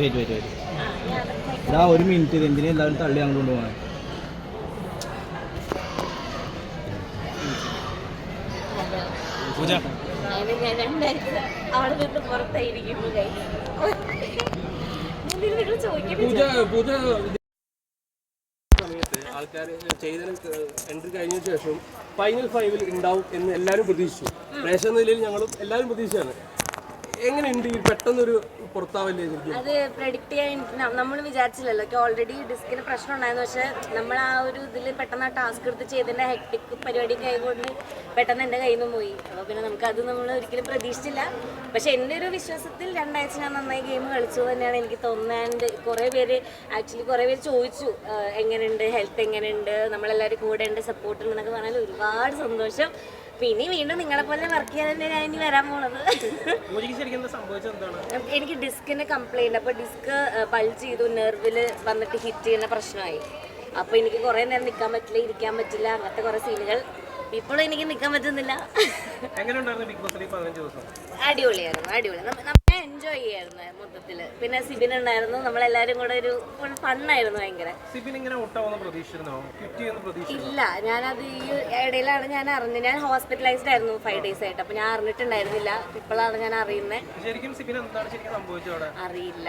Wait wait wait ഇതാ ഒരു minute ഇത് എന്തിനാ എല്ലാവരും തള്ളി അങ്ങോട്ട് കൊണ്ടുപോകാൻ പൂജ അവിടെ നിന്ന് പുറത്തായിരിക്കുന്നു പൂജ ആൾക്കാർ ചെയ്ത എൻട്രി കഴിഞ്ഞ ശേഷം ഫൈനൽ 5-ൽ ഉണ്ടാവും എന്ന് എല്ലാവരും പ്രതീക്ഷിച്ചു. പ്രേക്ഷക നിലയിൽ ഞങ്ങളും എല്ലാവരും പ്രതീക്ഷയാണ്. എങ്ങനെയുണ്ട് ഈ പെട്ടെന്നൊരു പുറത്താവല്ലേ? അത് പ്രെഡിക്റ്റ് ചെയ്യാൻ നമ്മൾ വിചാരിച്ചില്ലല്ലോ. ഓൾറെഡി ഡിസ്കിന് പ്രശ്നം ഉണ്ടായിരുന്നു. പക്ഷെ നമ്മൾ ആ ഒരു ഇതിൽ പെട്ടെന്ന് ആ ടാസ്ക് എടുത്ത് ചെയ്തതിൻ്റെ ഹെക്ടിക് പരിപാടിയൊക്കെ ആയതുകൊണ്ട് പെട്ടെന്ന് എൻ്റെ കയ്യിൽ നിന്ന് പോയി. അപ്പോൾ പിന്നെ നമുക്കത് നമ്മൾ ഒരിക്കലും പ്രതീക്ഷിച്ചില്ല. പക്ഷെ എൻ്റെ ഒരു വിശ്വാസത്തിൽ 2 ആഴ്ച ഞാൻ നന്നായി ഗെയിം കളിച്ചു തന്നെയാണ് എനിക്ക് തോന്നുന്നത്. കുറേ പേര് ചോദിച്ചു എങ്ങനെയുണ്ട്, ഹെൽത്ത് എങ്ങനെയുണ്ട്, നമ്മളെല്ലാവരും കൂടെ ഉണ്ട്, സപ്പോർട്ട് ഉണ്ടെന്നൊക്കെ പറഞ്ഞാൽ ഒരുപാട് സന്തോഷം. പിന്നെ വീണ്ടും നിങ്ങളെ പോലെ വർക്ക് ചെയ്യാൻ തന്നെ ഞാൻ ഇനി വരാൻ പോണത്. എനിക്ക് ഡിസ്കിന് കംപ്ലൈൻറ്റ്. അപ്പോൾ ഡിസ്ക് ബൾജ് ചെയ്തു, നെർവിൽ വന്നിട്ട് ഹിറ്റ് ചെയ്യുന്ന പ്രശ്നമായി. അപ്പോൾ എനിക്ക് കുറേ നേരം നിൽക്കാൻ പറ്റില്ല, ഇരിക്കാൻ പറ്റില്ല, അങ്ങനത്തെ കുറേ സീനുകൾ. ഇപ്പോഴും എനിക്ക് നിൽക്കാൻ പറ്റുന്നില്ല. അടിപൊളിയായിരുന്നു, അടിപൊളി. നമ്മൾ എൻജോയ് ചെയ്യായിരുന്നു മൊത്തത്തിൽ. പിന്നെ സിബിൻ ഉണ്ടായിരുന്നു, നമ്മളെല്ലാവരും കൂടെ ഒരു ഫണ്ണായിരുന്നു ഭയങ്കര. ഇല്ല, ഞാനത് ഈ ഇടയിലാണ് ഞാൻ അറിഞ്ഞത്. ഞാൻ ഹോസ്പിറ്റലൈസ്ഡ് ആയിരുന്നു 5 days ആയിട്ട്. അപ്പോൾ ഞാൻ അറിഞ്ഞിട്ടുണ്ടായിരുന്നില്ല. ഇപ്പോഴാണ് ഞാൻ അറിയുന്നത്. അറിയില്ല,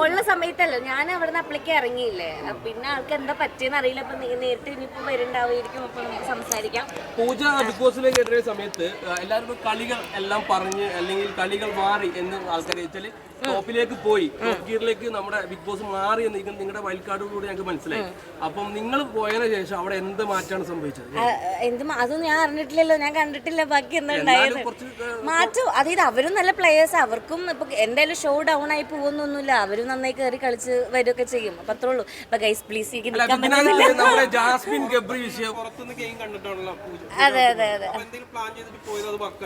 ഉള്ള സമയത്തല്ലോ ഞാൻ അവിടെ നിന്ന് അപ്പളേക്ക് ഇറങ്ങിയില്ലേ. പിന്നെ ആൾക്ക് എന്താ പറ്റിയെന്ന് അറിയില്ല. അപ്പം നേരിട്ട് ഇനിയിപ്പോൾ വരുന്നുണ്ടാവുമായിരിക്കും. അപ്പോൾ നമുക്ക് സംസാരിക്കാം. പൂജ ബിഗ് ബോസിലേക്ക് കയറിയ സമയത്ത് എല്ലാവരും കളികൾ എല്ലാം പറഞ്ഞ് അല്ലെങ്കിൽ കളികൾ മാറി എന്ന് ആൾക്കാർ വെച്ചാൽ ടോപ്പിലേക്ക് പോയി, ടോപ്പ് ഗിയറിലേക്ക് നമ്മുടെ ബിഗ് ബോസ് മാറി എന്ന് നിങ്ങളുടെ വൈൽഡ് കാർഡിലൂടെ ഞങ്ങൾക്ക് മനസ്സിലായി. അപ്പം നിങ്ങൾ പോയതിനു ശേഷം അവിടെ എന്ത് മാറ്റമാണ് സംഭവിച്ചത്? അതൊന്നും ഞാൻ അറിഞ്ഞിട്ടില്ലല്ലോ, ഞാൻ കണ്ടിട്ടില്ല. ബാക്കി എന്താ ഉണ്ടായത് മാറ്റം? അതായത് അവരും നല്ല പ്ലേയേഴ്സ്, അവർക്കും ഇപ്പൊ എന്തായാലും ഷോ ഡൗൺ ആയി പോകുന്നൊന്നുമില്ല. അവരും നന്നായി കയറി കളിച്ച് വരികയൊക്കെ ചെയ്യും. അപ്പൊ അത്രേ ഉള്ളൂ. അപ്പൊ ഗൈസ് പ്ലീസ് അതെ അതെ അതെ.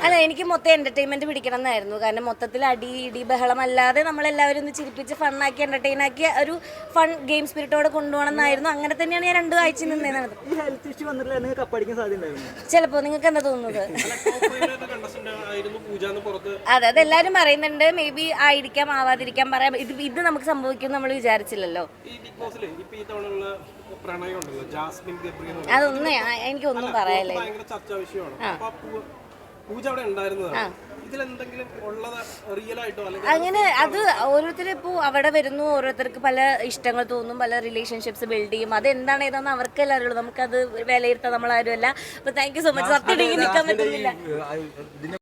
അല്ല, എനിക്ക് മൊത്തം എന്റർടൈൻമെന്റ് പിടിക്കണം എന്നായിരുന്നു. കാരണം മൊത്തത്തിൽ അടി ഇടി ബഹളം അല്ലാതെ നമ്മളെല്ലാവരും ഒന്ന് ചിരിപ്പിച്ച് ഫണ്ണാക്കി എന്റർടൈൻ ആക്കി ഒരു ഫൺ ഗെയിം സ്പിരിറ്റോടെ കൊണ്ടുപോകണം എന്നായിരുന്നു. അങ്ങനെ തന്നെയാണ് ഞാൻ 2 ആഴ്ച നിന്നേന്നത്. ചിലപ്പോ നിങ്ങൾക്ക് എന്താ തോന്നുന്നത്? അതെ, അതെല്ലാരും പറയുന്നുണ്ട്. മേ ബി ആയിരിക്കാം, ആവാതിരിക്കാം, പറയാം. ഇത് നമുക്ക് സംഭവിക്കും നമ്മൾ വിചാരിച്ചില്ലല്ലോ. അതൊന്നും എനിക്കൊന്നും പറയാല്ലേ. അങ്ങനെ അത് ഓരോരുത്തരും ഇപ്പോൾ അവിടെ വരുന്നു, ഓരോരുത്തർക്ക് പല ഇഷ്ടങ്ങൾ തോന്നും, പല റിലേഷൻഷിപ്സ് ബിൽഡ് ചെയ്യും. അത് എന്താണ് ഏതാണെന്ന് അവർക്ക് എല്ലാവരും ഉള്ളൂ. നമുക്കത് വിലയിരുത്താൻ നമ്മളാരും അല്ല. അപ്പോൾ താങ്ക് യു സോ മച്ച്. സത്യം നിൽക്കാൻ പറ്റുന്നില്ല.